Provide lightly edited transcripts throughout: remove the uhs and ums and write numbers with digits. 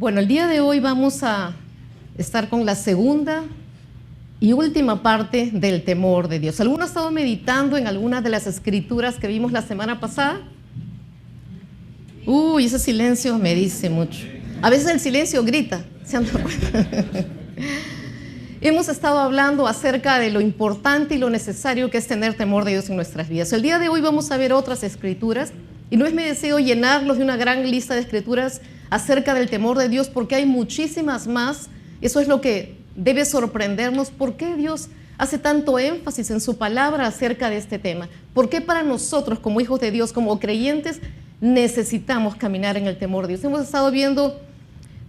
Bueno, el día de hoy vamos a estar con la segunda y última parte del temor de Dios. ¿Alguno ha estado meditando en algunas de las escrituras que vimos la semana pasada? Uy, ese silencio me dice mucho. A veces el silencio grita. ¿Se han dado cuenta? Hemos estado hablando acerca de lo importante y lo necesario que es tener temor de Dios en nuestras vidas. El día de hoy vamos a ver otras escrituras y no es mi deseo llenarlos de una gran lista de escrituras acerca del temor de Dios, porque hay muchísimas más. Eso es lo que debe sorprendernos. ¿Por qué Dios hace tanto énfasis en su palabra acerca de este tema? ¿Por qué para nosotros como hijos de Dios, como creyentes, necesitamos caminar en el temor de Dios? Hemos estado viendo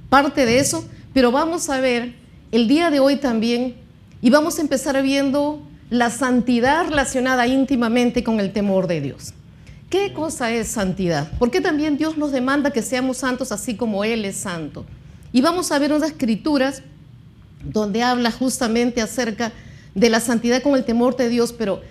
parte de eso, pero vamos a ver el día de hoy también, y vamos a empezar viendo la santidad relacionada íntimamente con el temor de Dios. ¿Qué cosa es santidad? Porque también Dios nos demanda que seamos santos así como Él es santo. Y vamos a ver unas escrituras donde habla justamente acerca de la santidad con el temor de Dios, pero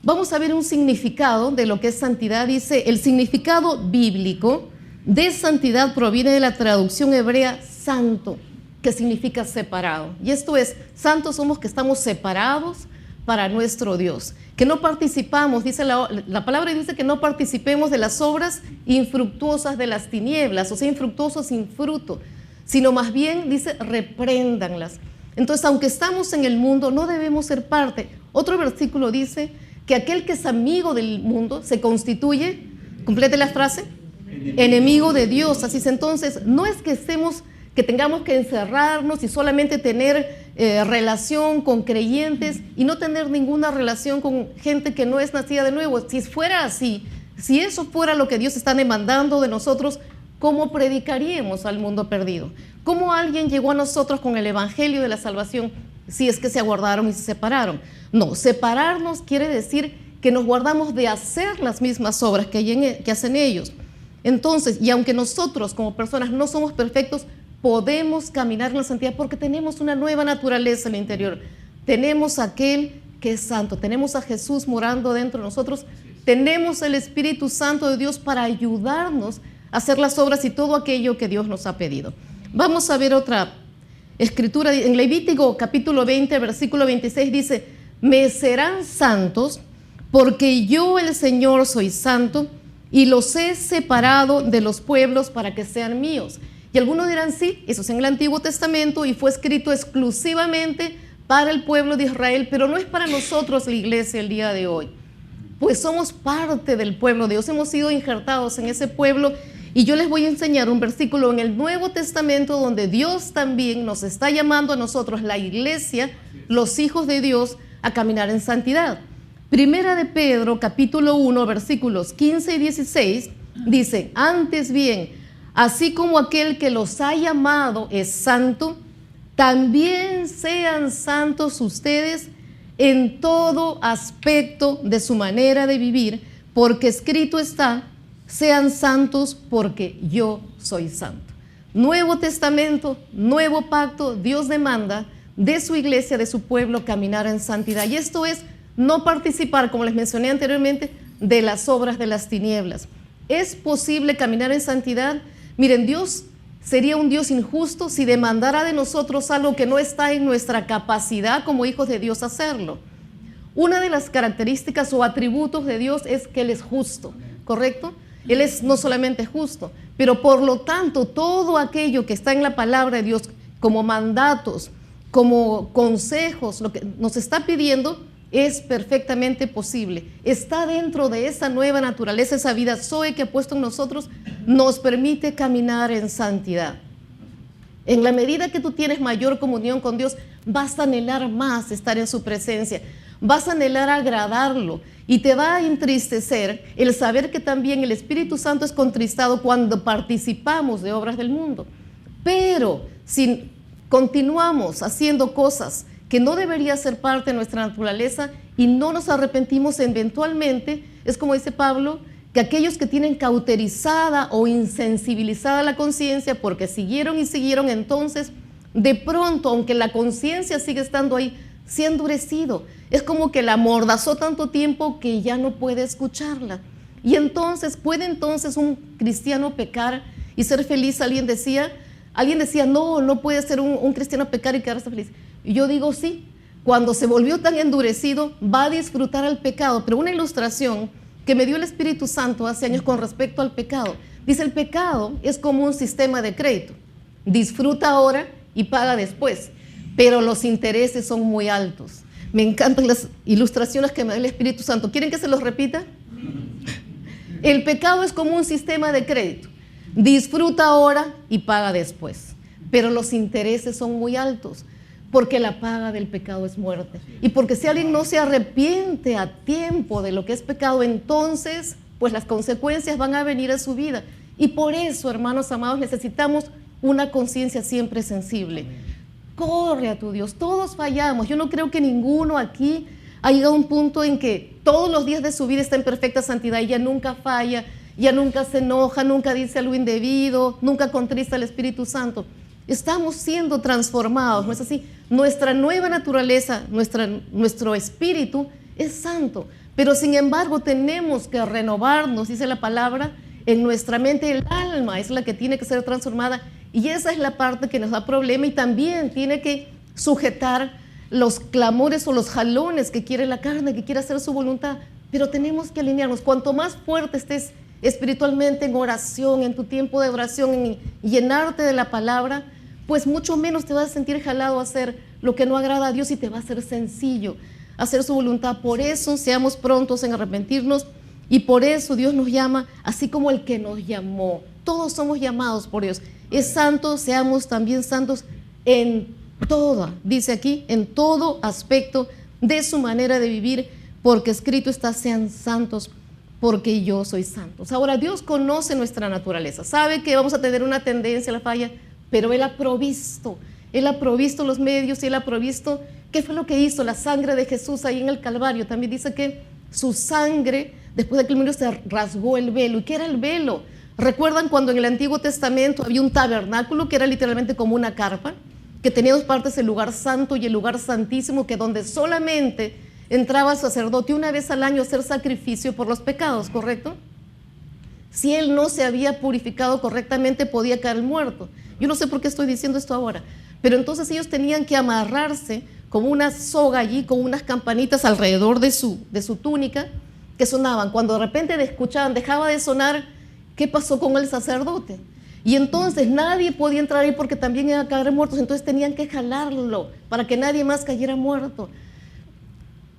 vamos a ver un significado de lo que es santidad. Dice, el significado bíblico de santidad proviene de la traducción hebrea santo, que significa separado. Y esto es, santos somos que estamos separados para nuestro Dios, que no participamos, dice la palabra dice que no participemos de las obras infructuosas de las tinieblas, o sea, infructuosos sin fruto, sino más bien dice, repréndanlas. Entonces, aunque estamos en el mundo, no debemos ser parte. Otro versículo dice que aquel que es amigo del mundo se constituye, complete la frase, enemigo de Dios. Así es, entonces, no es que tengamos que encerrarnos y solamente tener relación con creyentes y no tener ninguna relación con gente que no es nacida de nuevo. Si fuera así, si eso fuera lo que Dios está demandando de nosotros, ¿cómo predicaríamos al mundo perdido? ¿Cómo alguien llegó a nosotros con el evangelio de la salvación si es que se aguardaron y se separaron? No, separarnos quiere decir que nos guardamos de hacer las mismas obras que hacen ellos. Entonces, y aunque nosotros como personas no somos perfectos, podemos caminar en la santidad porque tenemos una nueva naturaleza en el interior. Tenemos a aquel que es santo, tenemos a Jesús morando dentro de nosotros, tenemos el Espíritu Santo de Dios para ayudarnos a hacer las obras y todo aquello que Dios nos ha pedido. Vamos a ver otra escritura. En Levítico capítulo 20, versículo 26 dice, me serán santos porque yo el Señor soy santo y los he separado de los pueblos para que sean míos. Y algunos dirán, sí, eso es en el Antiguo Testamento y fue escrito exclusivamente para el pueblo de Israel, pero no es para nosotros la iglesia el día de hoy. Pues somos parte del pueblo de Dios, hemos sido injertados en ese pueblo. Y yo les voy a enseñar un versículo en el Nuevo Testamento donde Dios también nos está llamando a nosotros, la iglesia, los hijos de Dios, a caminar en santidad. Primera de Pedro, capítulo 1, versículos 15 y 16, dice, antes bien, así como aquel que los ha llamado es santo, también sean santos ustedes en todo aspecto de su manera de vivir, porque escrito está, sean santos porque yo soy santo. Nuevo Testamento, nuevo pacto, Dios demanda de su iglesia, de su pueblo, caminar en santidad. Y esto es no participar, como les mencioné anteriormente, de las obras de las tinieblas. ¿Es posible caminar en santidad? Miren, Dios sería un Dios injusto si demandara de nosotros algo que no está en nuestra capacidad como hijos de Dios hacerlo. Una de las características o atributos de Dios es que Él es justo, ¿correcto? Él es no solamente justo, pero por lo tanto todo aquello que está en la palabra de Dios como mandatos, como consejos, lo que nos está pidiendo es perfectamente posible. Está dentro de esa nueva naturaleza, esa vida Zoe que ha puesto en nosotros, nos permite caminar en santidad. En la medida que tú tienes mayor comunión con Dios, vas a anhelar más estar en su presencia, vas a anhelar agradarlo y te va a entristecer el saber que también el Espíritu Santo es contristado cuando participamos de obras del mundo. Pero si continuamos haciendo cosas que no debería ser parte de nuestra naturaleza y no nos arrepentimos eventualmente, es como dice Pablo, que aquellos que tienen cauterizada o insensibilizada la conciencia porque siguieron y siguieron, entonces de pronto, aunque la conciencia sigue estando ahí, se ha endurecido. Es como que la amordazó tanto tiempo que ya no puede escucharla. Y entonces, ¿puede entonces un cristiano pecar y ser feliz? Alguien decía, Alguien decía, no, no puede ser un cristiano pecar y quedarse feliz. Y yo digo, sí, cuando se volvió tan endurecido, va a disfrutar al pecado. Pero una ilustración que me dio el Espíritu Santo hace años con respecto al pecado. Dice, el pecado es como un sistema de crédito. Disfruta ahora y paga después, pero los intereses son muy altos. Me encantan las ilustraciones que me da el Espíritu Santo. ¿Quieren que se los repita? El pecado es como un sistema de crédito. Disfruta ahora y paga después, pero los intereses son muy altos, porque la paga del pecado es muerte. Y porque si alguien no se arrepiente a tiempo de lo que es pecado, entonces pues las consecuencias van a venir a su vida. Y por eso, hermanos amados, necesitamos una conciencia siempre sensible. Corre a tu Dios. Todos fallamos. Yo no creo que ninguno aquí ha llegado a un punto en que todos los días de su vida está en perfecta santidad y ya nunca falla, ya nunca se enoja, nunca dice algo indebido, nunca contrista al Espíritu Santo. Estamos siendo transformados, ¿no es así? Nuestra nueva naturaleza, nuestro espíritu es santo, pero sin embargo tenemos que renovarnos, dice la palabra, en nuestra mente. El alma es la que tiene que ser transformada, y esa es la parte que nos da problema, y también tiene que sujetar los clamores o los jalones que quiere la carne, que quiere hacer su voluntad. Pero tenemos que alinearnos. Cuanto más fuerte estés espiritualmente en oración, en tu tiempo de oración, en llenarte de la palabra, pues mucho menos te vas a sentir jalado a hacer lo que no agrada a Dios, y te va a ser sencillo hacer su voluntad. Por eso seamos prontos en arrepentirnos, y por eso Dios nos llama así como el que nos llamó. Todos somos llamados por Dios. Es santo, seamos también santos en toda, dice aquí, en todo aspecto de su manera de vivir, porque escrito está, sean santos porque yo soy santo. Ahora, Dios conoce nuestra naturaleza, sabe que vamos a tener una tendencia a la falla, pero Él ha provisto los medios, y Él ha provisto. ¿Qué fue lo que hizo la sangre de Jesús ahí en el Calvario? También dice que su sangre, después de que el murió, se rasgó el velo. ¿Y qué era el velo? ¿Recuerdan cuando en el Antiguo Testamento había un tabernáculo que era literalmente como una carpa, que tenía dos partes, el lugar santo y el lugar santísimo, que donde solamente entraba el sacerdote una vez al año a hacer sacrificio por los pecados, ¿correcto? Si él no se había purificado correctamente, podía caer muerto. Yo no sé por qué estoy diciendo esto ahora, pero entonces ellos tenían que amarrarse como una soga allí, con unas campanitas alrededor de su túnica, que sonaban. Cuando de repente escuchaban, dejaba de sonar, ¿qué pasó con el sacerdote? Y entonces nadie podía entrar ahí porque también iban a caer muertos, entonces tenían que jalarlo para que nadie más cayera muerto.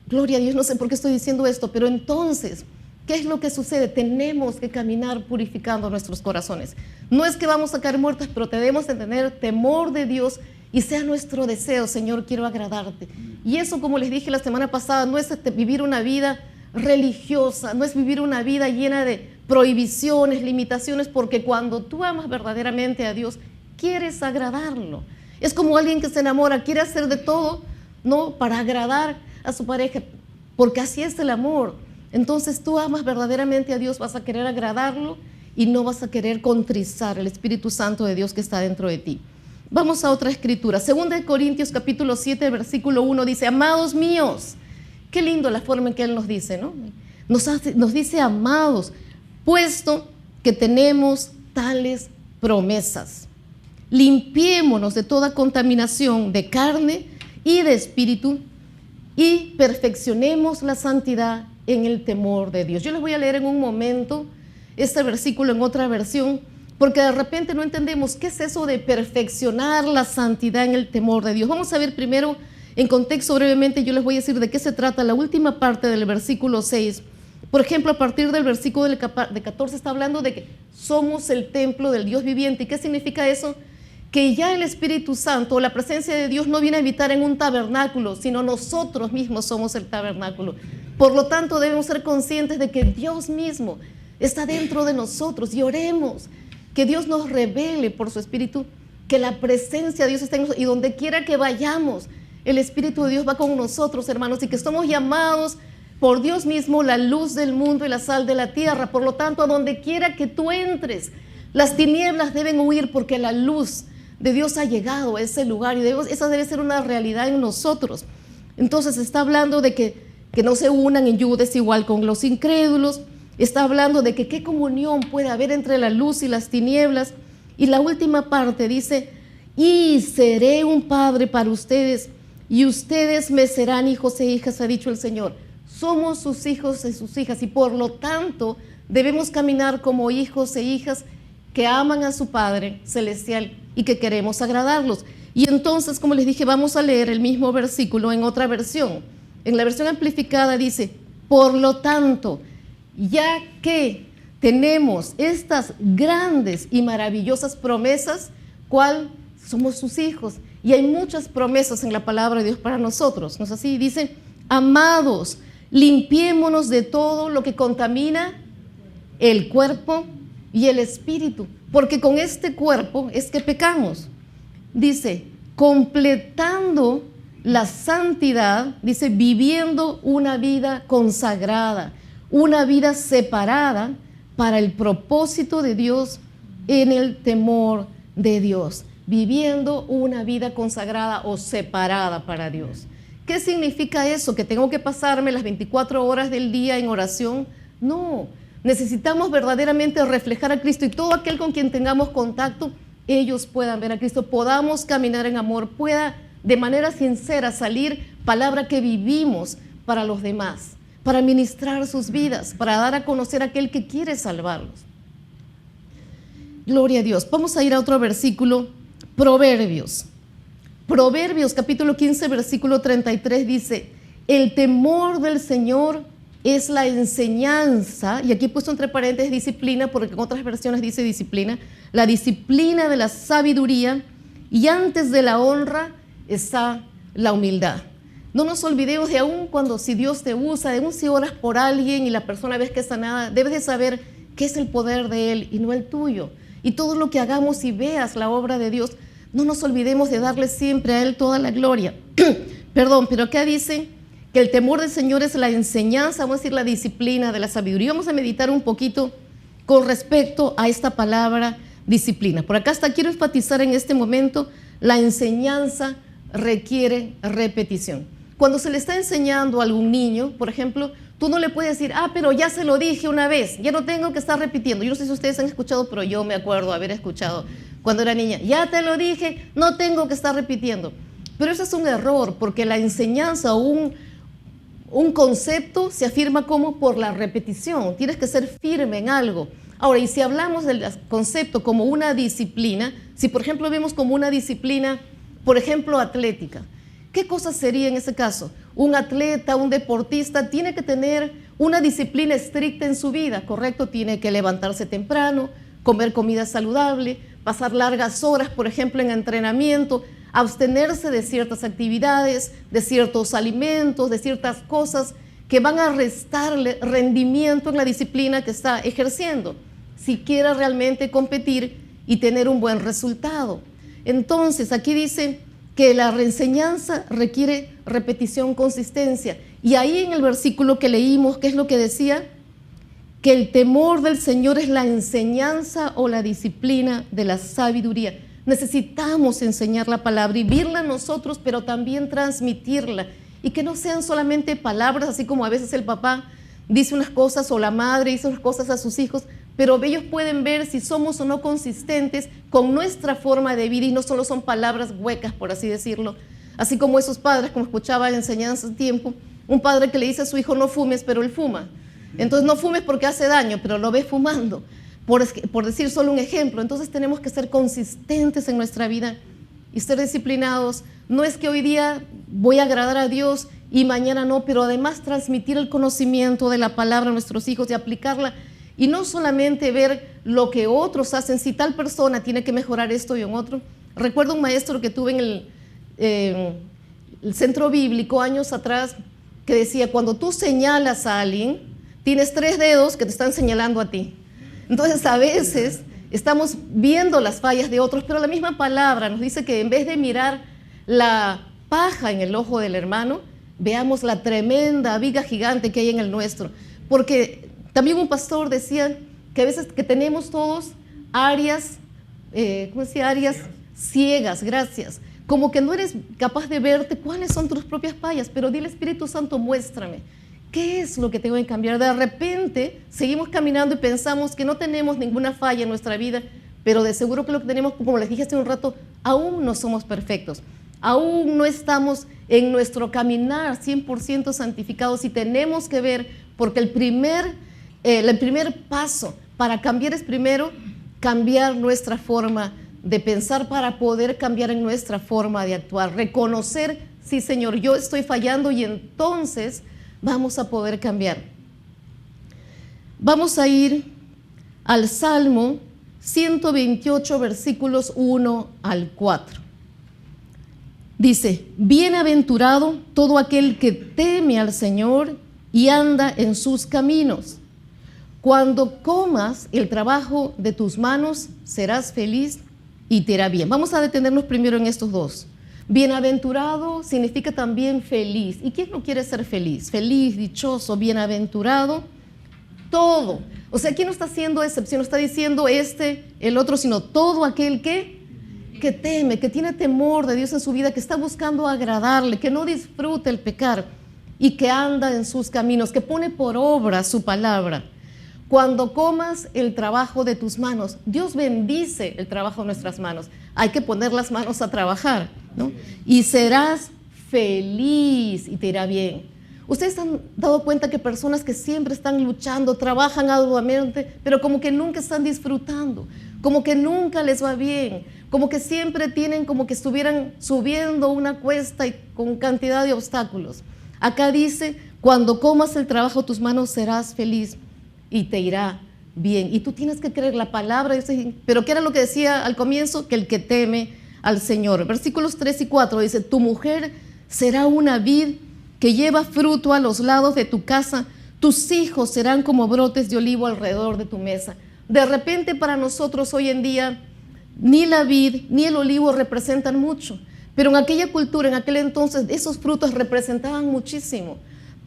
Gloria a Dios, no sé por qué estoy diciendo esto, pero entonces, ¿qué es lo que sucede? Tenemos que caminar purificando nuestros corazones. No es que vamos a caer muertos, pero debemos de tener temor de Dios, y sea nuestro deseo: Señor, quiero agradarte. Y eso, como les dije la semana pasada, no es vivir una vida religiosa, no es vivir una vida llena de prohibiciones, limitaciones, porque cuando tú amas verdaderamente a Dios, quieres agradarlo. Es como alguien que se enamora, quiere hacer de todo, ¿no?, para agradar a su pareja, porque así es el amor. Entonces tú amas verdaderamente a Dios, vas a querer agradarlo y no vas a querer contristar el Espíritu Santo de Dios que está dentro de ti. Vamos a otra escritura. 2 Corintios capítulo 7, versículo 1 dice: amados míos. Qué lindo la forma en que Él nos dice, ¿no? Nos dice amados, puesto que tenemos tales promesas. Limpiémonos de toda contaminación de carne y de espíritu, y perfeccionemos la santidad en el temor de Dios. Yo les voy a leer en un momento este versículo en otra versión, porque de repente no entendemos qué es eso de perfeccionar la santidad en el temor de Dios. Vamos a ver primero en contexto brevemente. Yo les voy a decir de qué se trata la última parte del versículo 6. Por ejemplo, a partir del versículo de 14 está hablando de que somos el templo del Dios viviente. ¿Y qué significa eso? Que ya el Espíritu Santo, la presencia de Dios, no viene a habitar en un tabernáculo, sino nosotros mismos somos el tabernáculo. Por lo tanto, debemos ser conscientes de que Dios mismo está dentro de nosotros, y oremos que Dios nos revele por su Espíritu que la presencia de Dios está en nosotros, y donde quiera que vayamos, el Espíritu de Dios va con nosotros, hermanos, y que somos llamados por Dios mismo la luz del mundo y la sal de la tierra. Por lo tanto, a donde quiera que tú entres, las tinieblas deben huir, porque la luz de Dios ha llegado a ese lugar, y esa debe ser una realidad en nosotros. Entonces está hablando de que no se unan en yugo desigual con los incrédulos. Está hablando de que qué comunión puede haber entre la luz y las tinieblas, Y la última parte dice, y seré un padre para ustedes, y ustedes me serán hijos e hijas, ha dicho el Señor. Somos sus hijos y sus hijas, y por lo tanto debemos caminar como hijos e hijas que aman a su Padre Celestial y que queremos agradarlos. Y entonces, como les dije, vamos a leer el mismo versículo en otra versión. En la versión amplificada dice, por lo tanto, ya que tenemos estas grandes y maravillosas promesas, ¿cuál? Somos sus hijos. Y hay muchas promesas en la palabra de Dios para nosotros. ¿No es así? Dice, amados, limpiémonos de todo lo que contamina el cuerpo y el espíritu, porque con este cuerpo es que pecamos. Dice, completando la santidad, dice, viviendo una vida consagrada, una vida separada para el propósito de Dios en el temor de Dios. Viviendo una vida consagrada o separada para Dios. ¿Qué significa eso? ¿Que tengo que pasarme las 24 horas del día en oración? No, necesitamos verdaderamente reflejar a Cristo y todo aquel con quien tengamos contacto, ellos puedan ver a Cristo, podamos caminar en amor, pueda de manera sincera salir palabra que vivimos para los demás, para ministrar sus vidas, para dar a conocer a aquel que quiere salvarlos. Gloria a Dios. Vamos a ir a otro versículo, Proverbios. Proverbios capítulo 15, versículo 33 dice, el temor del Señor es la enseñanza, y aquí he puesto entre paréntesis disciplina, porque en otras versiones dice disciplina, la disciplina de la sabiduría, y antes de la honra está la humildad. No nos olvidemos de aún cuando si Dios te usa, de aún si oras por alguien y la persona ves que es sanada, debes de saber que es el poder de Él y no el tuyo. Y todo lo que hagamos y veas la obra de Dios, no nos olvidemos de darle siempre a Él toda la gloria. Perdón, pero acá dice que el temor del Señor es la enseñanza, vamos a decir la disciplina de la sabiduría. Vamos a meditar un poquito con respecto a esta palabra disciplina. Por acá hasta quiero enfatizar en este momento, la enseñanza requiere repetición. Cuando se le está enseñando a algún niño, por ejemplo, tú no le puedes decir, pero ya se lo dije una vez, ya no tengo que estar repitiendo. Yo no sé si ustedes han escuchado, pero yo me acuerdo haber escuchado cuando era niña, ya te lo dije, no tengo que estar repitiendo. Pero eso es un error, porque la enseñanza o un concepto se afirma como por la repetición. Tienes que ser firme en algo. Ahora, y si hablamos del concepto como una disciplina, si por ejemplo vemos como una disciplina, por ejemplo, atlética, ¿qué cosa sería en ese caso? Un atleta, un deportista tiene que tener una disciplina estricta en su vida, ¿correcto? Tiene que levantarse temprano, comer comida saludable, pasar largas horas, por ejemplo, en entrenamiento, abstenerse de ciertas actividades, de ciertos alimentos, de ciertas cosas que van a restarle rendimiento en la disciplina que está ejerciendo, si quiere realmente competir y tener un buen resultado. Entonces, aquí dice que la reenseñanza requiere repetición, consistencia. Y ahí en el versículo que leímos, ¿qué es lo que decía? Que el temor del Señor es la enseñanza o la disciplina de la sabiduría. Necesitamos enseñar la palabra, vivirla nosotros, pero también transmitirla. Y que no sean solamente palabras, así como a veces el papá dice unas cosas o la madre dice unas cosas a sus hijos, pero ellos pueden ver si somos o no consistentes con nuestra forma de vida y no solo son palabras huecas, por así decirlo. Así como esos padres, como escuchaba en enseñanza hace tiempo, un padre que le dice a su hijo no fumes, pero él fuma. Entonces no fumes porque hace daño, pero lo ves fumando, por decir solo un ejemplo. Entonces tenemos que ser consistentes en nuestra vida y ser disciplinados. No es que hoy día voy a agradar a Dios y mañana no, pero además transmitir el conocimiento de la palabra a nuestros hijos y aplicarla. Y no solamente ver lo que otros hacen, si tal persona tiene que mejorar esto y en otro. Recuerdo un maestro que tuve en el centro bíblico años atrás que decía, cuando tú señalas a alguien, tienes 3 dedos que te están señalando a ti. Entonces a veces estamos viendo las fallas de otros, pero la misma palabra nos dice que en vez de mirar la paja en el ojo del hermano, veamos la tremenda viga gigante que hay en el nuestro. Porque también un pastor decía que a veces que tenemos todos áreas, áreas ciegas, gracias. Como que no eres capaz de verte cuáles son tus propias fallas, pero dile, Espíritu Santo, muéstrame. ¿Qué es lo que tengo que cambiar? De repente seguimos caminando y pensamos que no tenemos ninguna falla en nuestra vida, pero de seguro que lo que tenemos, como les dije hace un rato, aún no somos perfectos. Aún no estamos en nuestro caminar 100% santificados y tenemos que ver, porque el primer paso para cambiar es primero cambiar nuestra forma de pensar para poder cambiar en nuestra forma de actuar. Reconocer, sí Señor, yo estoy fallando y entonces vamos a poder cambiar. Vamos a ir al Salmo 128, versículos 1 al 4. Dice, bienaventurado todo aquel que teme al Señor y anda en sus caminos. Cuando comas el trabajo de tus manos, serás feliz y te irá bien. Vamos a detenernos primero en estos dos. Bienaventurado significa también feliz. ¿Y quién no quiere ser feliz? Feliz, dichoso, bienaventurado, todo. O sea, aquí no está haciendo excepción, no está diciendo el otro, sino todo aquel que teme, que tiene temor de Dios en su vida, que está buscando agradarle, que no disfruta el pecar y que anda en sus caminos, que pone por obra su palabra. Cuando comas el trabajo de tus manos, Dios bendice el trabajo de nuestras manos. Hay que poner las manos a trabajar, ¿no? Y serás feliz y te irá bien. Ustedes han dado cuenta que personas que siempre están luchando, trabajan arduamente, pero como que nunca están disfrutando, como que nunca les va bien, como que siempre tienen como que estuvieran subiendo una cuesta y con cantidad de obstáculos. Acá dice, cuando comas el trabajo de tus manos serás feliz y te irá bien. Y tú tienes que creer la palabra. Pero ¿qué era lo que decía al comienzo? Que el que teme al Señor. Versículos 3 y 4 dice, tu mujer será una vid que lleva fruto a los lados de tu casa, tus hijos serán como brotes de olivo alrededor de tu mesa. De repente para nosotros hoy en día, ni la vid ni el olivo representan mucho, pero en aquella cultura, en aquel entonces, esos frutos representaban muchísimo.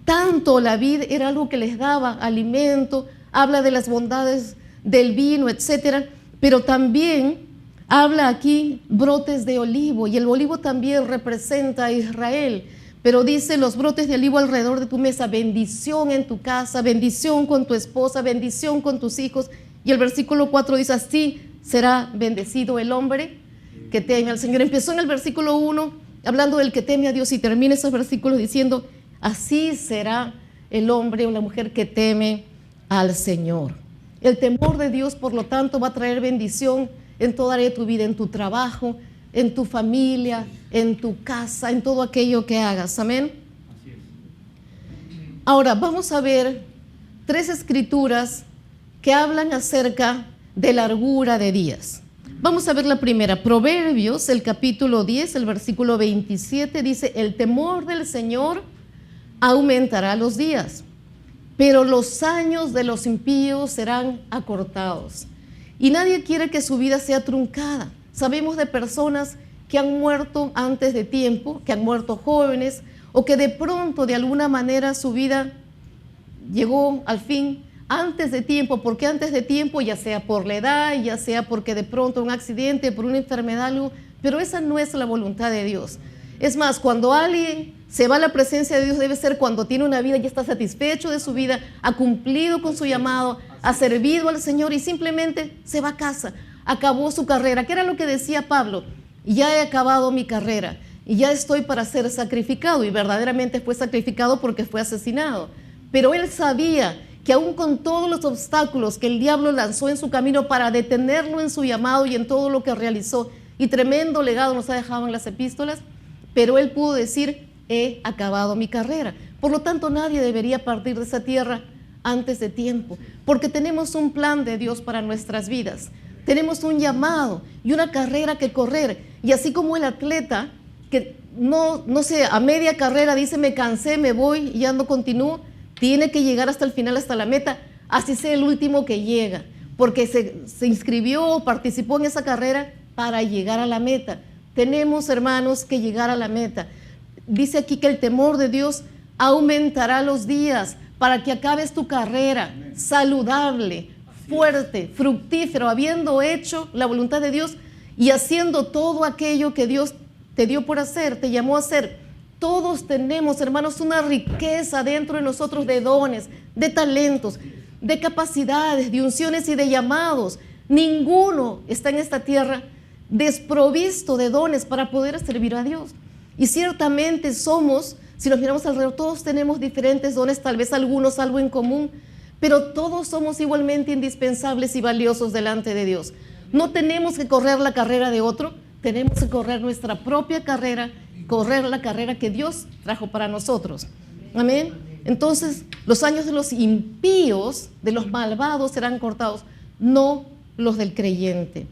Tanto la vid era algo que les daba alimento, habla de las bondades del vino, etcétera, pero también habla aquí brotes de olivo, y el olivo también representa a Israel. Pero dice los brotes de olivo alrededor de tu mesa, bendición en tu casa, bendición con tu esposa, bendición con tus hijos. Y el versículo 4 dice, así será bendecido el hombre que teme al Señor. Empezó en el versículo 1 hablando del que teme a Dios y termina esos versículos diciendo, así será el hombre o la mujer que teme al Señor. El temor de Dios, por lo tanto, va a traer bendición en toda área de tu vida, en tu trabajo, en tu familia, en tu casa, en todo aquello que hagas. Amén. Ahora vamos a ver 3 escrituras que hablan acerca de largura de días. Vamos a ver la primera, Proverbios, el capítulo 10, el versículo 27, dice, el temor del Señor aumentará los días, pero los años de los impíos serán acortados. Y nadie quiere que su vida sea truncada. Sabemos de personas que han muerto antes de tiempo, que han muerto jóvenes, o que de pronto, de alguna manera, su vida llegó al fin antes de tiempo. ¿Por qué antes de tiempo? Ya sea por la edad, ya sea porque de pronto un accidente, por una enfermedad, algo, pero esa no es la voluntad de Dios. Es más, cuando alguien se va a la presencia de Dios, debe ser cuando tiene una vida, ya está satisfecho de su vida, ha cumplido con su llamado, ha servido al Señor y simplemente se va a casa. Acabó su carrera. ¿Qué era lo que decía Pablo? Ya he acabado mi carrera y ya estoy para ser sacrificado, y verdaderamente fue sacrificado porque fue asesinado. Pero él sabía que aún con todos los obstáculos que el diablo lanzó en su camino para detenerlo en su llamado y en todo lo que realizó, y tremendo legado nos ha dejado en las epístolas, pero él pudo decir, he acabado mi carrera. Por lo tanto, nadie debería partir de esa tierra antes de tiempo, porque tenemos un plan de Dios para nuestras vidas. Tenemos un llamado y una carrera que correr. Y así como el atleta que no sé, a media carrera dice me cansé, me voy y ya no continúo, tiene que llegar hasta el final, hasta la meta, así sea el último que llega, porque se inscribió o participó en esa carrera para llegar a la meta. Tenemos, hermanos, que llegar a la meta. Dice aquí que el temor de Dios aumentará los días para que acabes tu carrera saludable, fuerte, fructífero, habiendo hecho la voluntad de Dios y haciendo todo aquello que Dios te dio por hacer, te llamó a hacer. Todos tenemos, hermanos, una riqueza dentro de nosotros de dones, de talentos, de capacidades, de unciones y de llamados. Ninguno está en esta tierra desprovisto de dones para poder servir a Dios. Y ciertamente somos, si nos miramos alrededor, todos tenemos diferentes dones, tal vez algunos algo en común, pero todos somos igualmente indispensables y valiosos delante de Dios. No tenemos que correr la carrera de otro, tenemos que correr nuestra propia carrera, correr la carrera que Dios trajo para nosotros. Amén. Entonces, los años de los impíos, de los malvados, serán cortados, no los del creyente.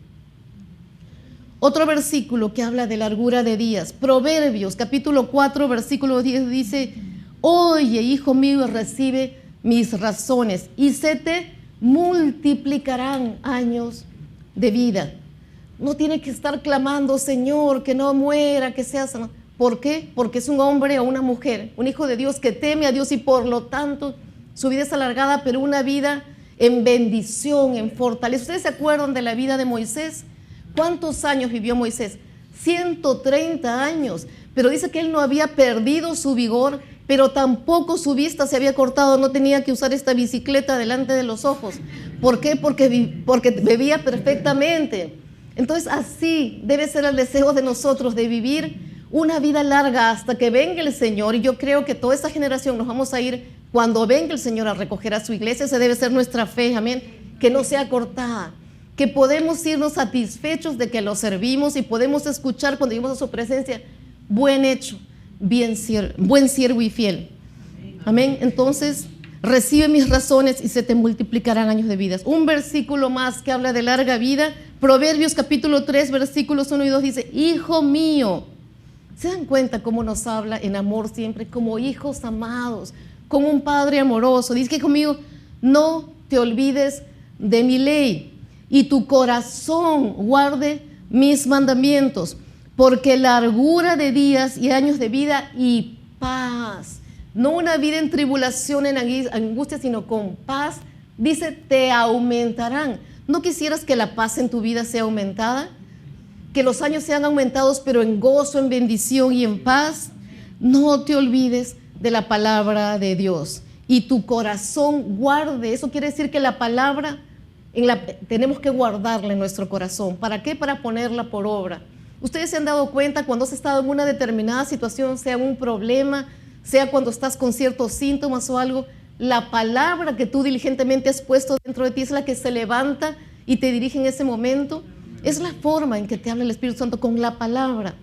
Otro versículo que habla de largura de días, Proverbios capítulo 4, versículo 10 dice: oye, hijo mío, recibe mis razones y se te multiplicarán años de vida. No tiene que estar clamando, Señor, que no muera, que sea sano. ¿Por qué? Porque es un hombre o una mujer, un hijo de Dios que teme a Dios y por lo tanto su vida es alargada, pero una vida en bendición, en fortaleza. ¿Ustedes se acuerdan de la vida de Moisés? ¿Cuántos años vivió Moisés? 130 años, pero dice que él no había perdido su vigor, pero tampoco su vista se había cortado, no tenía que usar esta bicicleta delante de los ojos. ¿Por qué? Porque bebía perfectamente. Entonces así debe ser el deseo de nosotros, de vivir una vida larga hasta que venga el Señor. Y yo creo que toda esta generación nos vamos a ir cuando venga el Señor a recoger a su iglesia. Esa debe ser nuestra fe, amén, que no sea cortada, que podemos irnos satisfechos de que lo servimos y podemos escuchar cuando lleguemos a su presencia: buen hecho, buen siervo y fiel. Amén. Entonces, recibe mis razones y se te multiplicarán años de vida. Un versículo más que habla de larga vida, Proverbios capítulo 3, versículos 1 y 2 dice: hijo mío. ¿Se dan cuenta cómo nos habla en amor siempre, como hijos amados, como un padre amoroso? Dice que conmigo: no te olvides de mi ley y tu corazón guarde mis mandamientos, porque largura de días y años de vida y paz, no una vida en tribulación, en angustia, sino con paz, dice, te aumentarán. ¿No quisieras que la paz en tu vida sea aumentada? Que los años sean aumentados, pero en gozo, en bendición y en paz. No te olvides de la palabra de Dios y tu corazón guarde. Eso quiere decir que la palabra tenemos que guardarla en nuestro corazón. ¿Para qué? Para ponerla por obra. Ustedes se han dado cuenta cuando has estado en una determinada situación, sea un problema, sea cuando estás con ciertos síntomas o algo, la palabra que tú diligentemente has puesto dentro de ti es la que se levanta y te dirige en ese momento. Es la forma en que te habla el Espíritu Santo, con la palabra.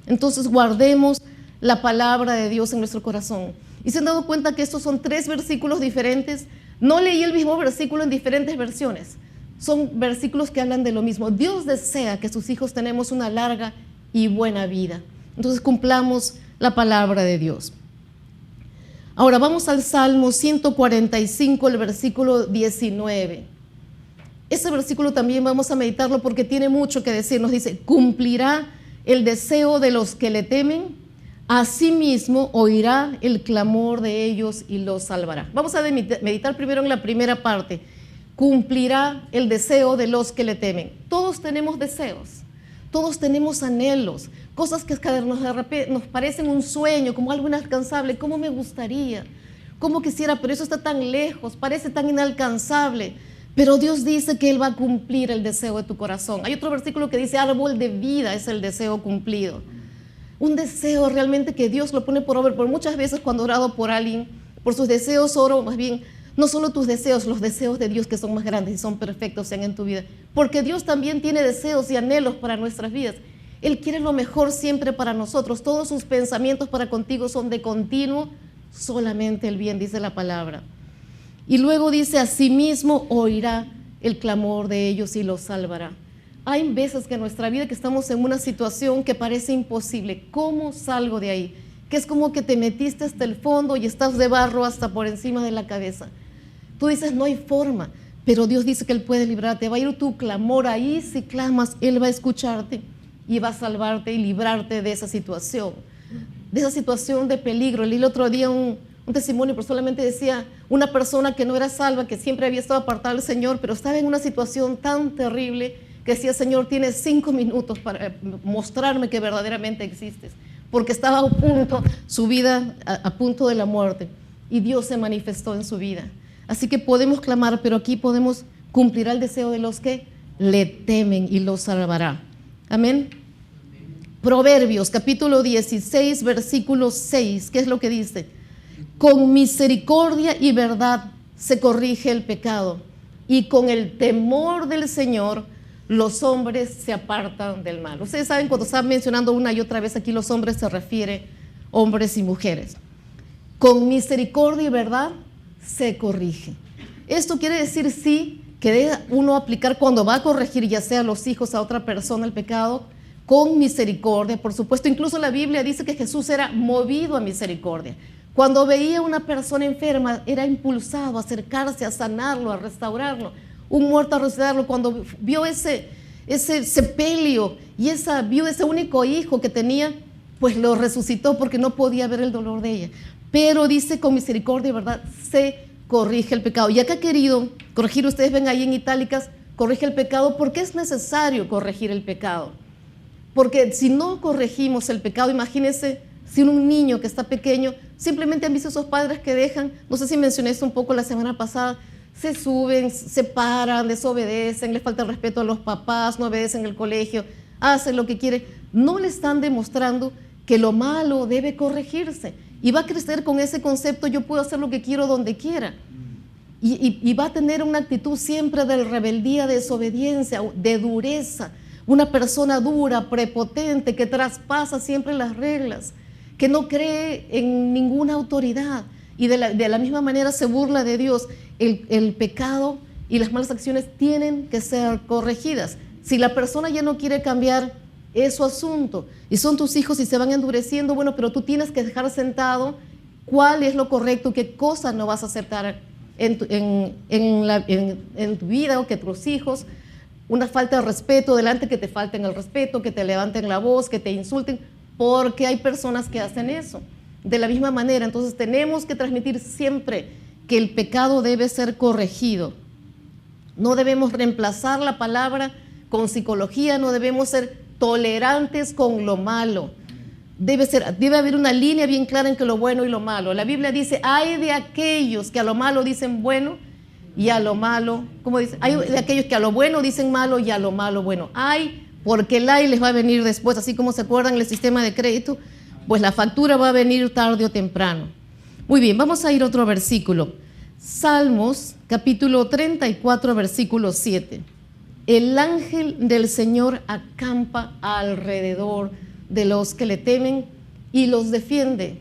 Entonces guardemos la palabra de Dios en nuestro corazón. ¿Y se han dado cuenta que estos son 3 versículos diferentes? No leí el mismo versículo en diferentes versiones. Son versículos que hablan de lo mismo. Dios desea que sus hijos tenemos una larga y buena vida. Entonces cumplamos la palabra de Dios. Ahora vamos al Salmo 145, el versículo 19. Ese versículo también vamos a meditarlo porque tiene mucho que decir. Nos dice: cumplirá el deseo de los que le temen, asimismo oirá el clamor de ellos y los salvará. Vamos a meditar primero en la primera parte. Cumplirá el deseo de los que le temen. Todos tenemos deseos, todos tenemos anhelos, cosas que nos parecen un sueño, como algo inalcanzable. ¿Cómo me gustaría? ¿Cómo quisiera? Pero eso está tan lejos, parece tan inalcanzable. Pero Dios dice que Él va a cumplir el deseo de tu corazón. Hay otro versículo que dice: árbol de vida es el deseo cumplido. Un deseo realmente que Dios lo pone por obra. Por muchas veces cuando he orado por alguien, por sus deseos oro, más bien, no solo tus deseos, los deseos de Dios que son más grandes y son perfectos sean en tu vida. Porque Dios también tiene deseos y anhelos para nuestras vidas. Él quiere lo mejor siempre para nosotros. Todos sus pensamientos para contigo son de continuo, solamente el bien, dice la palabra. Y luego dice: asimismo oirá el clamor de ellos y los salvará. Hay veces que en nuestra vida que estamos en una situación que parece imposible. ¿Cómo salgo de ahí? Que es como que te metiste hasta el fondo y estás de barro hasta por encima de la cabeza. Tú dices: no hay forma, pero Dios dice que Él puede librarte. Va a ir tu clamor ahí, si clamas, Él va a escucharte y va a salvarte y librarte de esa situación de peligro. Leí el otro día un testimonio, pero solamente decía una persona que no era salva, que siempre había estado apartada del Señor, pero estaba en una situación tan terrible que decía: Señor, tienes 5 minutos para mostrarme que verdaderamente existes, porque estaba a punto, su vida a punto de la muerte, y Dios se manifestó en su vida. Así que podemos clamar, pero aquí podemos cumplir el deseo de los que le temen y los salvará. Amén. Proverbios capítulo 16, versículo 6, ¿qué es lo que dice? Con misericordia y verdad se corrige el pecado, y con el temor del Señor los hombres se apartan del mal. Ustedes saben, cuando están mencionando una y otra vez aquí los hombres, se refiere hombres y mujeres. Con misericordia y verdad se corrige. Esto quiere decir, sí, que debe uno aplicar cuando va a corregir, ya sea a los hijos, a otra persona, el pecado, con misericordia, por supuesto. Incluso la Biblia dice que Jesús era movido a misericordia. Cuando veía a una persona enferma, era impulsado a acercarse, a sanarlo, a restaurarlo. Un muerto a resucitarlo. Cuando vio ese sepelio y vio ese único hijo que tenía, pues lo resucitó porque no podía ver el dolor de ella. Pero dice, con misericordia y verdad se corrige el pecado. Y acá, querido, corregir, ustedes ven ahí en itálicas, corrige el pecado, porque es necesario corregir el pecado. Porque si no corregimos el pecado, imagínense si un niño que está pequeño, simplemente han visto esos padres que dejan, no sé si mencioné esto un poco la semana pasada, se suben, se paran, desobedecen, les falta el respeto a los papás, no obedecen el colegio, hacen lo que quieren. No le están demostrando que lo malo debe corregirse. Y va a crecer con ese concepto, yo puedo hacer lo que quiero donde quiera. Y va a tener una actitud siempre de rebeldía, de desobediencia, de dureza. Una persona dura, prepotente, que traspasa siempre las reglas, que no cree en ninguna autoridad y de la misma manera se burla de Dios. El pecado y las malas acciones tienen que ser corregidas. Si la persona ya no quiere cambiar, es su asunto. Y son tus hijos y se van endureciendo, bueno, pero tú tienes que dejar sentado cuál es lo correcto, qué cosas no vas a aceptar en tu vida, o que tus hijos, una falta de respeto delante, que te falten el respeto, que te levanten la voz, que te insulten, porque hay personas que hacen eso. De la misma manera, entonces tenemos que transmitir siempre que el pecado debe ser corregido. No debemos reemplazar la palabra con psicología, no debemos ser tolerantes con lo malo. Debe haber una línea bien clara entre lo bueno y lo malo. La Biblia dice, hay de aquellos que a lo malo dicen bueno y a lo malo, ¿cómo dice? Hay de aquellos que a lo bueno dicen malo y a lo malo bueno. Hay, porque el ay les va a venir después, así como se acuerdan el sistema de crédito, pues la factura va a venir tarde o temprano. Muy bien, vamos a ir a otro versículo. Salmos, capítulo 34, versículo 7. El ángel del Señor acampa alrededor de los que le temen y los defiende.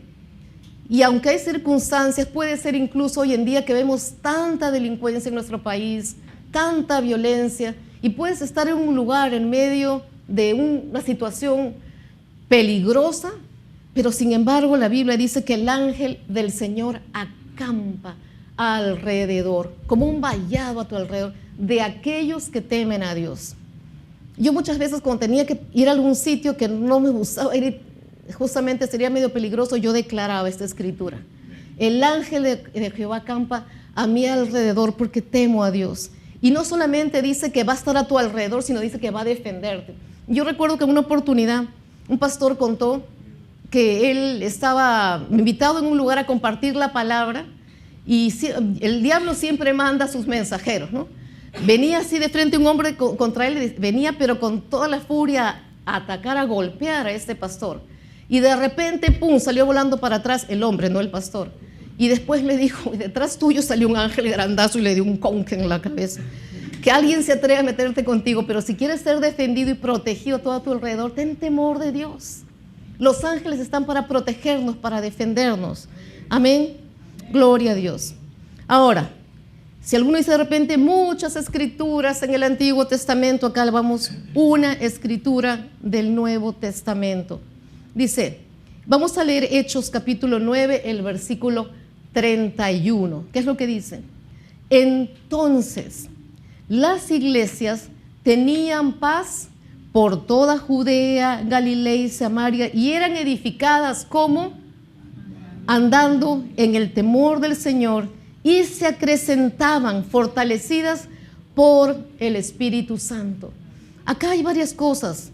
Y aunque hay circunstancias, puede ser incluso hoy en día que vemos tanta delincuencia en nuestro país, tanta violencia, y puedes estar en un lugar en medio de una situación peligrosa, pero sin embargo la Biblia dice que el ángel del Señor acampa alrededor, como un vallado a tu alrededor, de aquellos que temen a Dios. Yo muchas veces cuando tenía que ir a algún sitio que no me gustaba ir, justamente sería medio peligroso, yo declaraba esta escritura. El ángel de Jehová acampa a mi alrededor porque temo a Dios. Y no solamente dice que va a estar a tu alrededor, sino dice que va a defenderte. Yo recuerdo que en una oportunidad un pastor contó que él estaba invitado en un lugar a compartir la palabra y el diablo siempre manda a sus mensajeros, ¿no? Venía así de frente un hombre contra él, venía pero con toda la furia a atacar, a golpear a este pastor. Y de repente, pum, salió volando para atrás el hombre, no el pastor. Y después le dijo, detrás tuyo salió un ángel grandazo y le dio un conque en la cabeza. Que alguien se atreve a meterte contigo, pero si quieres ser defendido y protegido todo a tu alrededor, ten temor de Dios. Los ángeles están para protegernos, para defendernos. Amén. Gloria a Dios. Ahora, si alguno dice de repente muchas escrituras en el Antiguo Testamento, acá vamos una escritura del Nuevo Testamento. Dice, vamos a leer Hechos capítulo 9, el versículo 31. ¿Qué es lo que dice? Entonces, las iglesias tenían paz por toda Judea, Galilea y Samaria, y eran edificadas como andando en el temor del Señor, y se acrecentaban fortalecidas por el Espíritu Santo. Acá hay varias cosas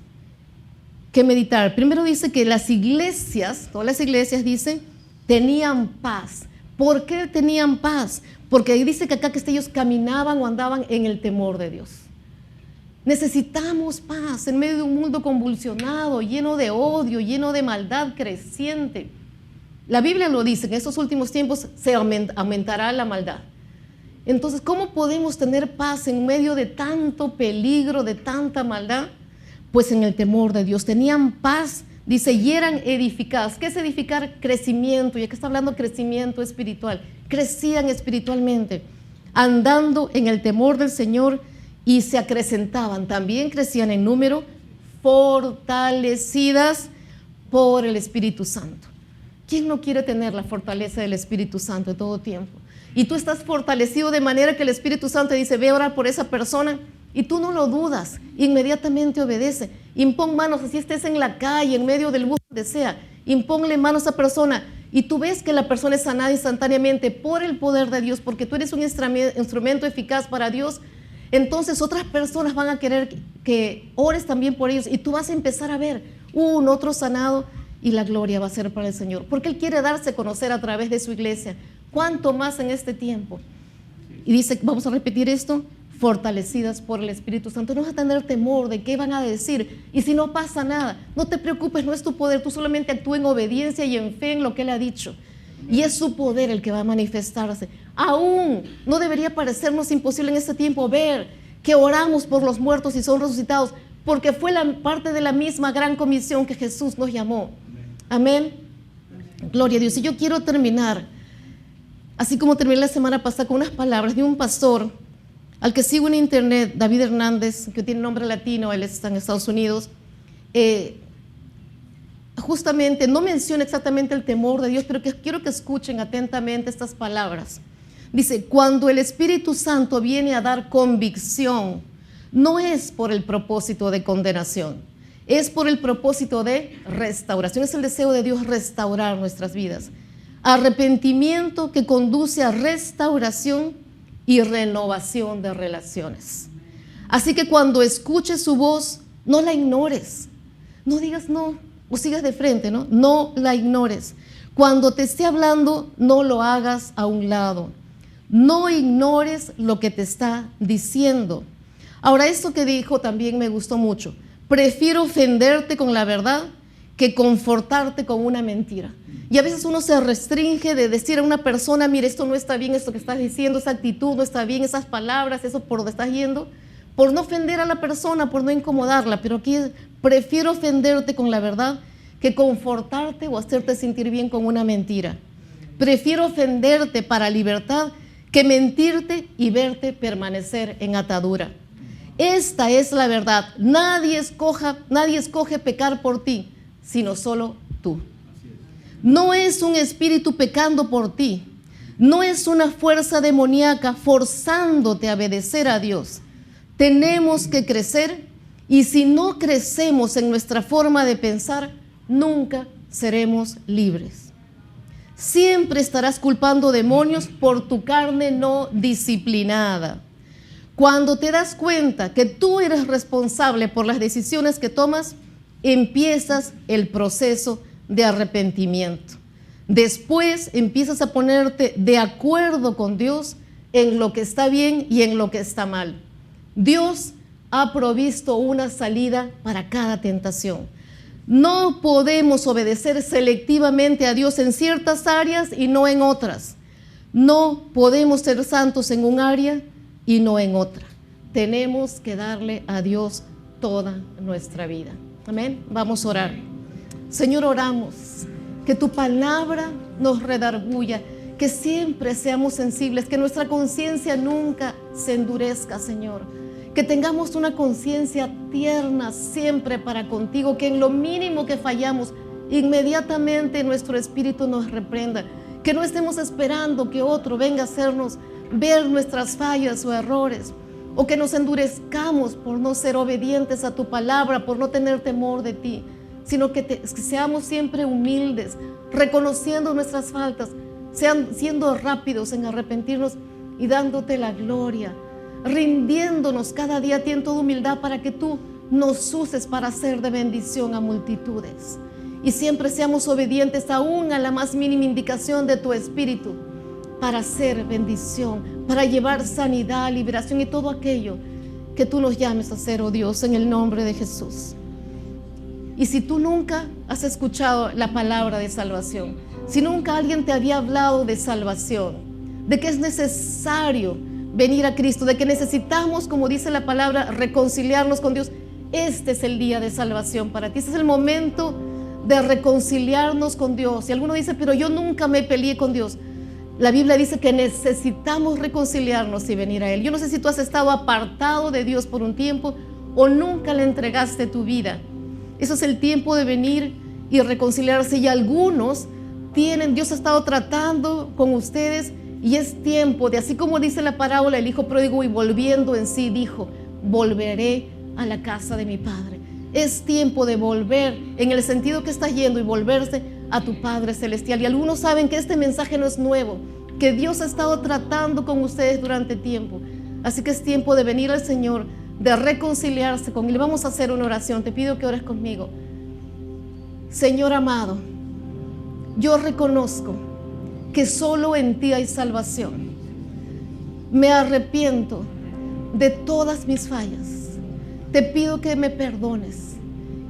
que meditar. Primero dice que las iglesias, todas las iglesias dicen, tenían paz. ¿Por qué tenían paz? Porque dice que acá que ellos caminaban o andaban en el temor de Dios. Necesitamos paz en medio de un mundo convulsionado, lleno de odio, lleno de maldad creciente. La Biblia lo dice, en estos últimos tiempos se aumentará la maldad. Entonces, ¿cómo podemos tener paz en medio de tanto peligro, de tanta maldad? Pues en el temor de Dios. Tenían paz, dice, y eran edificadas. ¿Qué es edificar? Crecimiento. Y aquí está hablando de crecimiento espiritual. Crecían espiritualmente, andando en el temor del Señor, y se acrecentaban. También crecían en número, fortalecidas por el Espíritu Santo. ¿Quién no quiere tener la fortaleza del Espíritu Santo de todo tiempo? Y tú estás fortalecido de manera que el Espíritu Santo dice, ve a orar por esa persona, y tú no lo dudas, inmediatamente obedece. Impón manos, así estés en la calle, en medio del bus, donde sea, impónle manos a esa persona, y tú ves que la persona es sanada instantáneamente por el poder de Dios, porque tú eres un instrumento eficaz para Dios. Entonces otras personas van a querer que ores también por ellos, y tú vas a empezar a ver un otro sanado, y la gloria va a ser para el Señor, porque Él quiere darse a conocer a través de su iglesia. ¿Cuánto más en este tiempo? Y dice, vamos a repetir esto, fortalecidas por el Espíritu Santo. No vas a tener temor de qué van a decir, y si no pasa nada, no te preocupes, no es tu poder, tú solamente actúa en obediencia y en fe en lo que Él ha dicho, y es su poder el que va a manifestarse. Aún no debería parecernos imposible en este tiempo ver que oramos por los muertos y son resucitados, porque fue la parte de la misma gran comisión que Jesús nos llamó. Amén. Gloria a Dios. Y yo quiero terminar, así como terminé la semana pasada, con unas palabras de un pastor al que sigo en internet, David Hernández, que tiene nombre latino, él está en Estados Unidos. Justamente, no menciona exactamente el temor de Dios, pero quiero que escuchen atentamente estas palabras. Dice, cuando el Espíritu Santo viene a dar convicción, no es por el propósito de condenación, es por el propósito de restauración. Es el deseo de Dios restaurar nuestras vidas. Arrepentimiento que conduce a restauración y renovación de relaciones. Así que cuando escuches su voz, no la ignores. No digas no, o sigas de frente, ¿no? No la ignores. Cuando te esté hablando, no lo hagas a un lado. No ignores lo que te está diciendo. Ahora, esto que dijo también me gustó mucho. Prefiero ofenderte con la verdad que confortarte con una mentira. Y a veces uno se restringe de decir a una persona, mire, esto no está bien, esto que estás diciendo, esa actitud no está bien, esas palabras, eso por donde estás yendo, por no ofender a la persona, por no incomodarla. Pero aquí prefiero ofenderte con la verdad que confortarte o hacerte sentir bien con una mentira. Prefiero ofenderte para libertad que mentirte y verte permanecer en atadura. Esta es la verdad. Nadie escoge pecar por ti, sino solo tú. No es un espíritu pecando por ti. No es una fuerza demoníaca forzándote a obedecer a Dios. Tenemos que crecer, y si no crecemos en nuestra forma de pensar, nunca seremos libres. Siempre estarás culpando demonios por tu carne no disciplinada. Cuando te das cuenta que tú eres responsable por las decisiones que tomas, empiezas el proceso de arrepentimiento. Después empiezas a ponerte de acuerdo con Dios en lo que está bien y en lo que está mal. Dios ha provisto una salida para cada tentación. No podemos obedecer selectivamente a Dios en ciertas áreas y no en otras. No podemos ser santos en un área y no en otra. Tenemos que darle a Dios toda nuestra vida. Amén. Vamos a orar. Señor, oramos que tu palabra nos redarguya, que siempre seamos sensibles, que nuestra conciencia nunca se endurezca, Señor. Que tengamos una conciencia tierna siempre para contigo, que en lo mínimo que fallamos, inmediatamente nuestro espíritu nos reprenda. Que no estemos esperando que otro venga a hacernos ver nuestras fallas o errores, o que nos endurezcamos por no ser obedientes a tu palabra, por no tener temor de ti, sino que seamos siempre humildes, reconociendo nuestras faltas, siendo rápidos en arrepentirnos y dándote la gloria, rindiéndonos cada día a ti en toda humildad para que tú nos uses para ser de bendición a multitudes. Y siempre seamos obedientes aún a la más mínima indicación de tu Espíritu, para hacer bendición, para llevar sanidad, liberación y todo aquello que tú nos llames a hacer, oh Dios, en el nombre de Jesús. Y si tú nunca has escuchado la palabra de salvación, si nunca alguien te había hablado de salvación, de que es necesario venir a Cristo, de que necesitamos, como dice la palabra, reconciliarnos con Dios, este es el día de salvación para ti. Este es el momento de reconciliarnos con Dios. Y alguno dice, pero yo nunca me peleé con Dios. La Biblia dice que necesitamos reconciliarnos y venir a Él. Yo no sé si tú has estado apartado de Dios por un tiempo o nunca le entregaste tu vida. Eso es el tiempo de venir y reconciliarse. Y algunos Dios ha estado tratando con ustedes y es tiempo de, así como dice la parábola, el hijo pródigo, y volviendo en sí dijo, volveré a la casa de mi padre. Es tiempo de volver en el sentido que estás yendo y volverse a tu Padre Celestial. Y algunos saben que este mensaje no es nuevo, que Dios ha estado tratando con ustedes durante tiempo. Así que es tiempo de venir al Señor, de reconciliarse con Él. Vamos a hacer una oración. Te pido que ores conmigo. Señor amado, yo reconozco que solo en ti hay salvación. Me arrepiento de todas mis fallas. Te pido que me perdones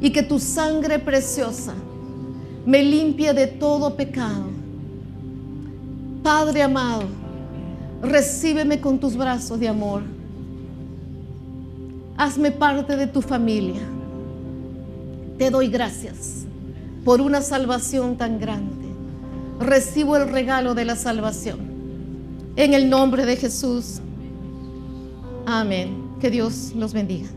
y que tu sangre preciosa me limpie de todo pecado. Padre amado, recíbeme con tus brazos de amor. Hazme parte de tu familia. Te doy gracias por una salvación tan grande. Recibo el regalo de la salvación. En el nombre de Jesús. Amén. Que Dios los bendiga.